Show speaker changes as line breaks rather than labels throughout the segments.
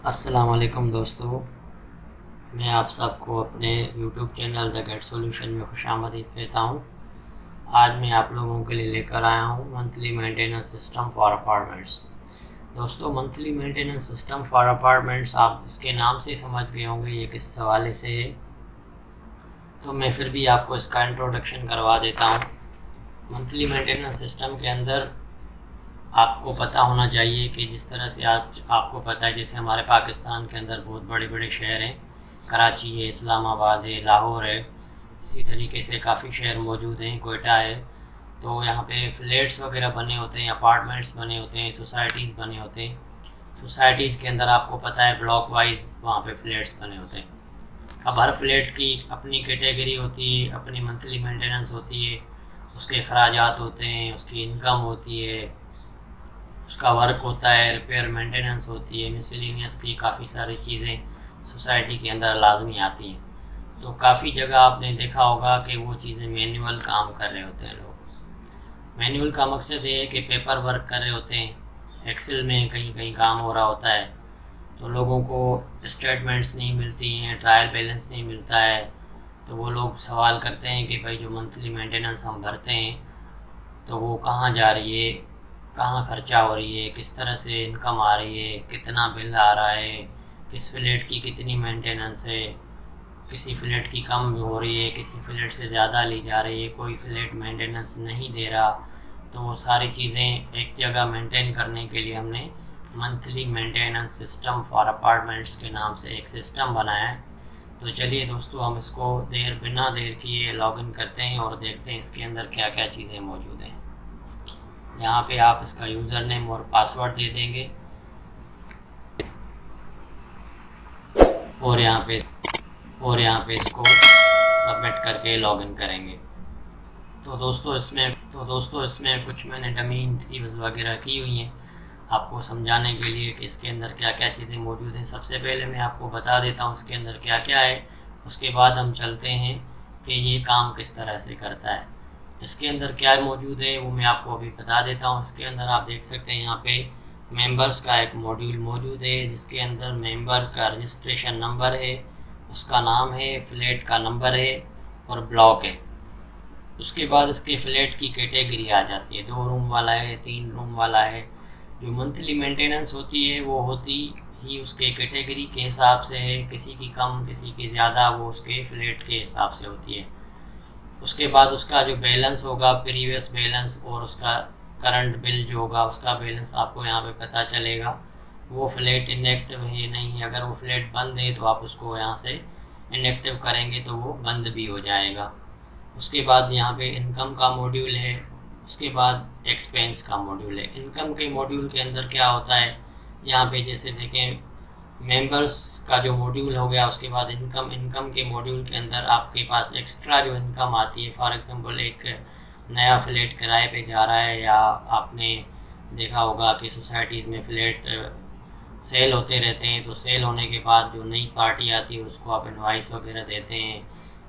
अस्सलाम वालेकुम दोस्तों, मैं आप सबको अपने YouTube channel The Gate Solution में खुशामदीद कहता हूँ। आज मैं आप लोगों के लिए लेकर आया हूँ monthly maintenance system for apartments. दोस्तों, monthly maintenance system for apartments आप इसके नाम से समझ गए होंगे ये किस हवाले से है, तो मैं फिर भी आपको इसका इंट्रोडक्शन करवा देता हूँ। मंथली मेंटेनेंस सिस्टम के अंदर आपको पता होना चाहिए कि जिस तरह से आज आपको पता है, जैसे हमारे पाकिस्तान के अंदर बहुत बड़े बड़े शहर हैं, कराची है, इस्लामाबाद है, लाहौर है, इसी तरीके से काफ़ी शहर मौजूद हैं, कोयटा है। तो यहाँ पे फ्लैट्स वगैरह बने होते हैं, अपार्टमेंट्स बने होते हैं, सोसाइटीज़ बने होते हैं। सोसाइटीज़ के अंदर आपको पता है ब्लॉक वाइज वहाँ पे फ्लैट्स बने होते हैं। अब हर फ्लैट की अपनी कैटेगरी होती है, अपनी मंथली मेंटेनेंस होती है, उसके अखराजात होते हैं, उसकी इनकम होती है, उसका वर्क होता है, रिपेयर मेंटेनेंस होती है, मिसलिनियस की काफ़ी सारी चीज़ें सोसाइटी के अंदर लाजमी आती हैं। तो काफ़ी जगह आपने देखा होगा कि वो चीज़ें मैनुअल काम कर रहे होते हैं लोग। मैनुअल का मकसद ये है कि पेपर वर्क कर रहे होते हैं, एक्सेल में कहीं कहीं काम हो रहा होता है, तो लोगों को स्टेटमेंट्स नहीं मिलती हैं, ट्रायल बैलेंस नहीं मिलता है। तो वो लोग सवाल करते हैं कि भाई जो मंथली मेंटेनेंस हम भरते हैं तो वो कहाँ जा रही है, कहाँ खर्चा हो रही है, किस तरह से इनकम आ रही है, कितना बिल आ रहा है, किस फ्लैट की कितनी मेंटेनेंस है, किसी फ्लैट की कम हो रही है, किसी फ्लैट से ज़्यादा ली जा रही है, कोई फ्लैट मेंटेनेंस नहीं दे रहा। तो वो सारी चीज़ें एक जगह मेंटेन करने के लिए हमने monthly maintenance system for apartments के नाम से एक सिस्टम बनाया है। तो चलिए दोस्तों, हम इसको बिना देर किए लॉगिन करते हैं और देखते हैं इसके अंदर क्या क्या चीज़ें मौजूद हैं। यहाँ पे आप इसका यूज़र नेम और पासवर्ड दे देंगे और यहाँ पे इसको सबमिट करके लॉगिन करेंगे। तो दोस्तों इसमें कुछ मैंने डमी एंट्रीज वगैरह की हुई हैं आपको समझाने के लिए कि इसके अंदर क्या क्या चीज़ें मौजूद हैं। सबसे पहले मैं आपको बता देता हूँ इसके अंदर क्या क्या है, उसके बाद हम चलते हैं कि ये काम किस तरह से करता है। इसके अंदर क्या मौजूद है वो मैं आपको अभी बता देता हूँ। इसके अंदर आप देख सकते हैं यहाँ पे मेंबर्स का एक मॉड्यूल मौजूद है, जिसके अंदर मेंबर का रजिस्ट्रेशन नंबर है, उसका नाम है, फ्लैट का नंबर है और ब्लॉक है। उसके बाद इसके फ्लैट की कैटेगरी आ जाती है, 2 रूम वाला है, 3 रूम वाला है। जो मंथली मेंटेनेंस होती है वो होती ही उसके कैटेगरी के हिसाब से है, किसी की कम किसी की ज़्यादा, वो उसके फ्लैट के हिसाब से होती है। उसके बाद उसका जो बैलेंस होगा, प्रीवियस बैलेंस और उसका करंट बिल जो होगा उसका बैलेंस आपको यहाँ पे पता चलेगा। वो फ्लैट इनएक्टिव है नहीं है, अगर वो फ्लैट बंद है तो आप उसको यहाँ से इनएक्टिव करेंगे तो वो बंद भी हो जाएगा। उसके बाद यहाँ पे इनकम का मॉड्यूल है, उसके बाद एक्सपेंस का मॉड्यूल है। इनकम के मॉड्यूल के अंदर क्या होता है, यहाँ पे जैसे देखें मेंबर्स का जो मॉड्यूल हो गया, उसके बाद इनकम के मॉड्यूल के अंदर आपके पास एक्स्ट्रा जो इनकम आती है, फॉर एग्जांपल एक नया फ्लैट किराए पे जा रहा है, या आपने देखा होगा कि सोसाइटीज़ में फ्लैट सेल होते रहते हैं, तो सेल होने के बाद जो नई पार्टी आती है उसको आप इनवाइस वगैरह देते हैं,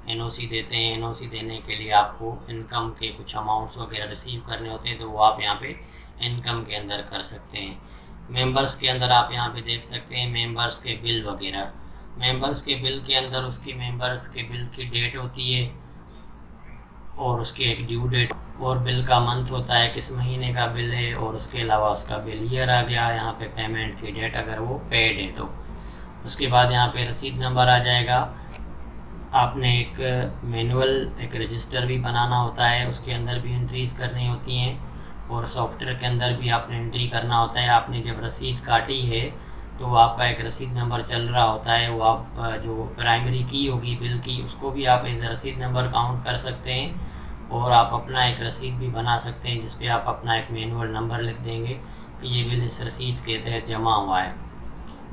एनओसी देते हैं। एनओसी देने के लिए आपको इनकम के कुछ अमाउंट्स वगैरह रिसीव करने होते हैं, तो वो आप यहाँ पे इनकम के अंदर कर सकते हैं। मेंबर्स के अंदर आप यहाँ पे देख सकते हैं मेंबर्स के बिल वगैरह। मेंबर्स के बिल के अंदर उसकी मेंबर्स के बिल की डेट होती है और उसकी एक ड्यू डेट और बिल का मंथ होता है, किस महीने का बिल है, और उसके अलावा उसका बिल ईयर आ गया, यहाँ पे पेमेंट की डेट अगर वो पेड है तो। उसके बाद यहाँ पे रसीद नंबर आ जाएगा। आपने एक मैनुअल एक रजिस्टर भी बनाना होता है, उसके अंदर भी एंट्रीज़ करनी होती हैं और सॉफ्टवेयर के अंदर भी आपने एंट्री करना होता है। आपने जब रसीद काटी है तो आपका एक रसीद नंबर चल रहा होता है, वो आप जो प्राइमरी की होगी बिल की उसको भी आप एज रसीद नंबर काउंट कर सकते हैं और आप अपना एक रसीद भी बना सकते हैं जिस पे आप अपना एक मैनुअल नंबर लिख देंगे कि ये बिल इस रसीद के तहत जमा हुआ है।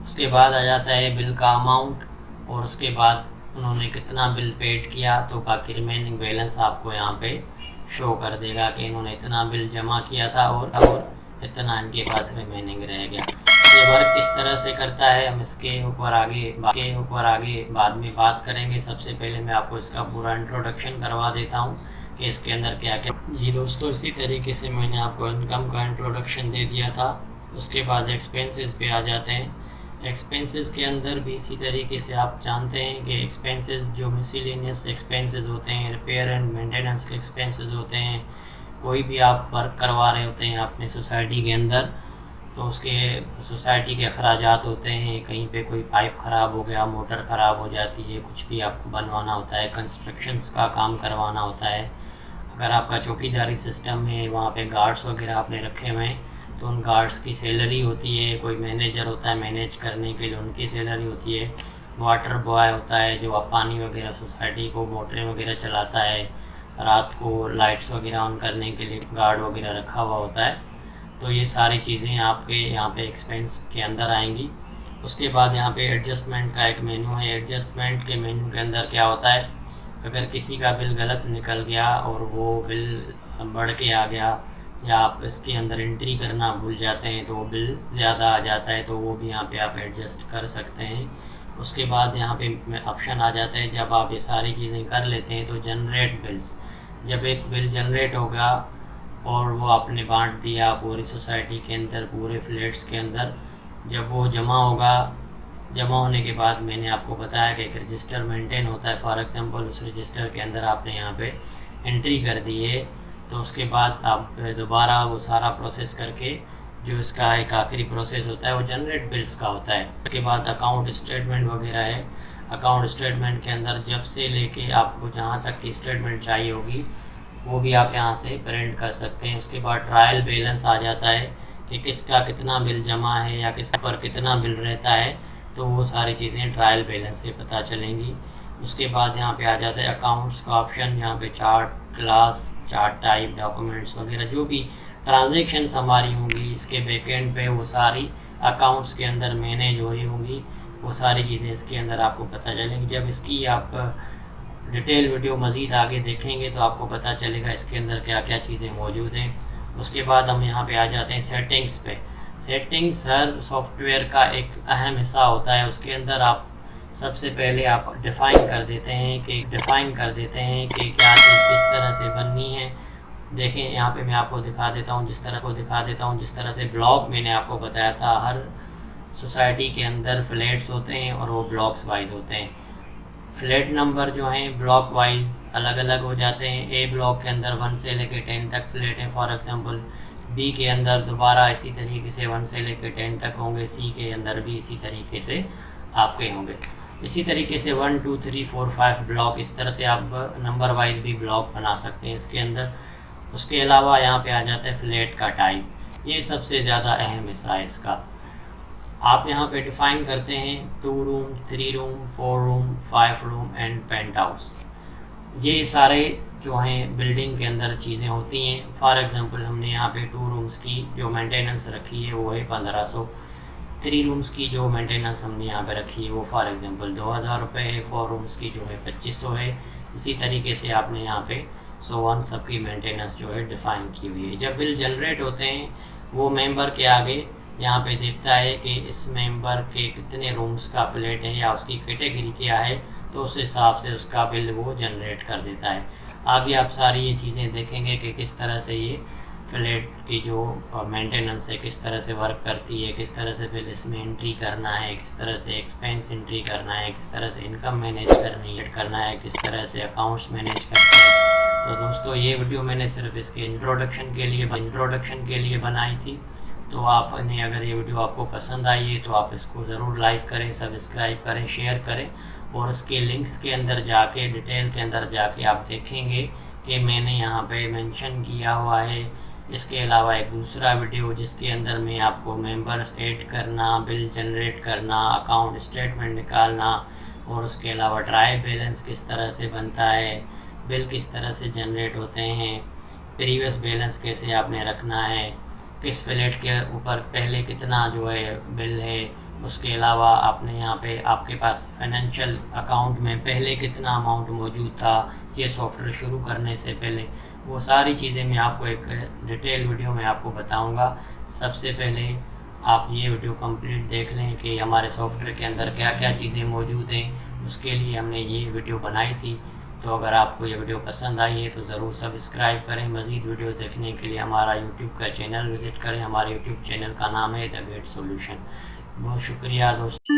उसके बाद आ जाता है बिल का अमाउंट और उसके बाद उन्होंने कितना बिल पेड किया, तो बाकी रिमेनिंग बैलेंस आपको यहाँ पे शो कर देगा कि इन्होंने इतना बिल जमा किया था और इतना इनके पास रिमेनिंग रह गया। ये वर्क किस तरह से करता है हम इसके ऊपर आगे बाद में बात करेंगे। सबसे पहले मैं आपको इसका पूरा इंट्रोडक्शन करवा देता हूँ कि इसके अंदर क्या क्या। जी दोस्तों, इसी तरीके से मैंने आपको इनकम का इंट्रोडक्शन दे दिया था। उसके बाद एक्सपेंसेस पे आ जाते हैं। एक्सपेंसेस के अंदर भी इसी तरीके से आप जानते हैं कि एक्सपेंसेस जो मिसलेनियस एक्सपेंसेस होते हैं, रिपेयर एंड मेंटेनेंस के एक्सपेंसेस होते हैं, कोई भी आप वर्क करवा रहे होते हैं अपने सोसाइटी के अंदर, तो उसके सोसाइटी के अखराजात होते हैं। कहीं पे कोई पाइप ख़राब हो गया, मोटर ख़राब हो जाती है, कुछ भी आपको बनवाना होता है, कंस्ट्रक्शंस का काम करवाना होता है। अगर आपका चौकीदारी सिस्टम है, वहाँ पे गार्ड्स वगैरह आपने रखे हुए हैं, तो उन गार्ड्स की सैलरी होती है। कोई मैनेजर होता है, मैनेज करने के लिए उनकी सैलरी होती है। वाटर बॉय होता है जो पानी वगैरह सोसाइटी को मोटरें वगैरह चलाता है। रात को लाइट्स वगैरह ऑन करने के लिए गार्ड वगैरह रखा हुआ होता है। तो ये सारी चीज़ें आपके यहाँ पे एक्सपेंस के अंदर आएंगी। उसके बाद यहाँ पे एडजस्टमेंट का एक मेनू है। एडजस्टमेंट के मेनू के अंदर क्या होता है, अगर किसी का बिल गलत निकल गया और वो बिल बढ़ के आ गया, या आप इसके अंदर एंट्री करना भूल जाते हैं तो वो बिल ज़्यादा आ जाता है, तो वो भी यहाँ पे आप एडजस्ट कर सकते हैं। उसके बाद यहाँ पे ऑप्शन आ जाता है, जब आप ये सारी चीज़ें कर लेते हैं तो जनरेट बिल्स। जब एक बिल जनरेट होगा और वो आपने बांट दिया पूरी सोसाइटी के अंदर, पूरे फ्लैट्स के अंदर, जब वो जमा होगा, जमा होने के बाद मैंने आपको बताया कि एक रजिस्टर मेंटेन होता है। फॉर एग्जांपल उस रजिस्टर के अंदर आपने यहाँ पे एंट्री कर दी है, तो उसके बाद आप दोबारा वो सारा प्रोसेस करके, जो इसका एक आखिरी प्रोसेस होता है वो जनरेट बिल्स का होता है। उसके बाद अकाउंट स्टेटमेंट वगैरह है। अकाउंट स्टेटमेंट के अंदर जब से लेके आपको जहाँ तक की स्टेटमेंट चाहिए होगी वो भी आप यहाँ से प्रिंट कर सकते हैं। उसके बाद ट्रायल बैलेंस आ जाता है कि किसका कितना बिल जमा है या किस पर कितना बिल रहता है, तो वो सारी चीज़ें ट्रायल बैलेंस से पता चलेंगी। उसके बाद यहाँ पे आ जाता है अकाउंट्स का ऑप्शन। यहाँ पे chart class, chart type, documents वगैरह जो भी ट्रांजैक्शंस हमारी होंगी इसके बैकएंड पे, वो सारी अकाउंट्स के अंदर मैनेज हो रही होंगी। वो सारी चीज़ें इसके अंदर आपको पता चलेंगी। जब इसकी आप डिटेल वीडियो मज़ीद आगे देखेंगे तो आपको पता चलेगा इसके अंदर क्या क्या चीज़ें मौजूद हैं। उसके बाद हम यहाँ पे आ जाते हैं सेटिंग्स पे। सेटिंग्स हर सॉफ्टवेयर का एक अहम हिस्सा होता है। उसके अंदर आप सबसे पहले आप डिफ़ाइन कर देते हैं कि क्या चीज़ किस तरह से बननी है। देखें यहाँ पे मैं आपको दिखा देता हूँ, जिस तरह से ब्लॉक मैंने आपको बताया था। हर सोसाइटी के अंदर फ्लैट्स होते हैं और वो ब्लॉक्स वाइज होते हैं। फ्लैट नंबर जो हैं ब्लॉक वाइज अलग अलग हो जाते हैं। ए ब्लॉक के अंदर 1 से लेकर 10 तक फ्लैट हैं फॉर एग्जांपल। बी के अंदर दोबारा इसी तरीके से 1 से लेकर 10 तक होंगे। सी के अंदर भी इसी तरीके से आपके होंगे। इसी तरीके से 1 2 3 4 5 ब्लॉक, इस तरह से आप नंबर वाइज भी ब्लॉक बना सकते हैं इसके अंदर। उसके अलावा यहाँ पे आ जाता है फ्लैट का टाइप। ये सबसे ज़्यादा अहम हिस्सा है इसका। आप यहाँ पे डिफ़ाइन करते हैं 2 room, 3 room, 4 room, 5 room and paint house. ये सारे जो हैं बिल्डिंग के अंदर चीज़ें होती हैं। फॉर एग्जांपल हमने यहाँ पे 2 रूम्स की जो मेंटेनेंस रखी है वो है 1500। 3 रूम्स की जो मेंटेनेंस हमने यहाँ पे रखी है वो फॉर एग्जांपल 2000 रुपये है। 4 रूम्स की जो है 2500 है। इसी तरीके से आपने यहाँ पे 1 सबकी मेंटेनेंस जो है डिफ़ाइन की हुई है। जब बिल जनरेट होते हैं वो मेंबर के आगे यहाँ पे देखता है कि इस मेंबर के कितने रूम्स का फ्लैट है या उसकी कैटेगरी क्या है, तो उस हिसाब से उसका बिल वो जनरेट कर देता है। आगे आप सारी ये चीज़ें देखेंगे कि किस तरह से ये फ्लैट की जो मेंटेनेंस है किस तरह से वर्क करती है, किस तरह से बिल इसमें एंट्री करना है, किस तरह से एक्सपेंस एंट्री करना है, किस तरह से इनकम मैनेज करना है, किस तरह से अकाउंट्स मैनेज करते हैं। तो दोस्तों ये वीडियो मैंने सिर्फ इसके इंट्रोडक्शन के लिए बनाई थी। तो आपने अगर ये वीडियो आपको पसंद आई है तो आप इसको ज़रूर लाइक करें, सब्सक्राइब करें, शेयर करें। और इसके लिंक्स के अंदर जाके, डिटेल के अंदर जाके आप देखेंगे कि मैंने यहाँ पे मेंशन किया हुआ है। इसके अलावा एक दूसरा वीडियो जिसके अंदर मैं आपको मेंबर्स ऐड करना, बिल जनरेट करना, अकाउंट स्टेटमेंट निकालना, और उसके अलावा ट्रायल बैलेंस किस तरह से बनता है, बिल किस तरह से जनरेट होते हैं, प्रीवियस बैलेंस कैसे आपने रखना है, किस फ्लैट के ऊपर पहले कितना जो है बिल है, उसके अलावा आपने यहाँ पे आपके पास फाइनेंशियल अकाउंट में पहले कितना अमाउंट मौजूद था ये सॉफ्टवेयर शुरू करने से पहले, वो सारी चीज़ें मैं आपको एक डिटेल वीडियो में आपको बताऊंगा। सबसे पहले आप ये वीडियो कंप्लीट देख लें कि हमारे सॉफ्टवेयर के अंदर क्या क्या चीज़ें मौजूद हैं, उसके लिए हमने ये वीडियो बनाई थी। तो अगर आपको ये वीडियो पसंद आई है तो ज़रूर सब्सक्राइब करें। मज़ीद वीडियो देखने के लिए हमारा यूट्यूब का चैनल विज़िट करें। हमारे यूट्यूब चैनल का नाम है द गेट सॉल्यूशन। बहुत शुक्रिया दोस्तों।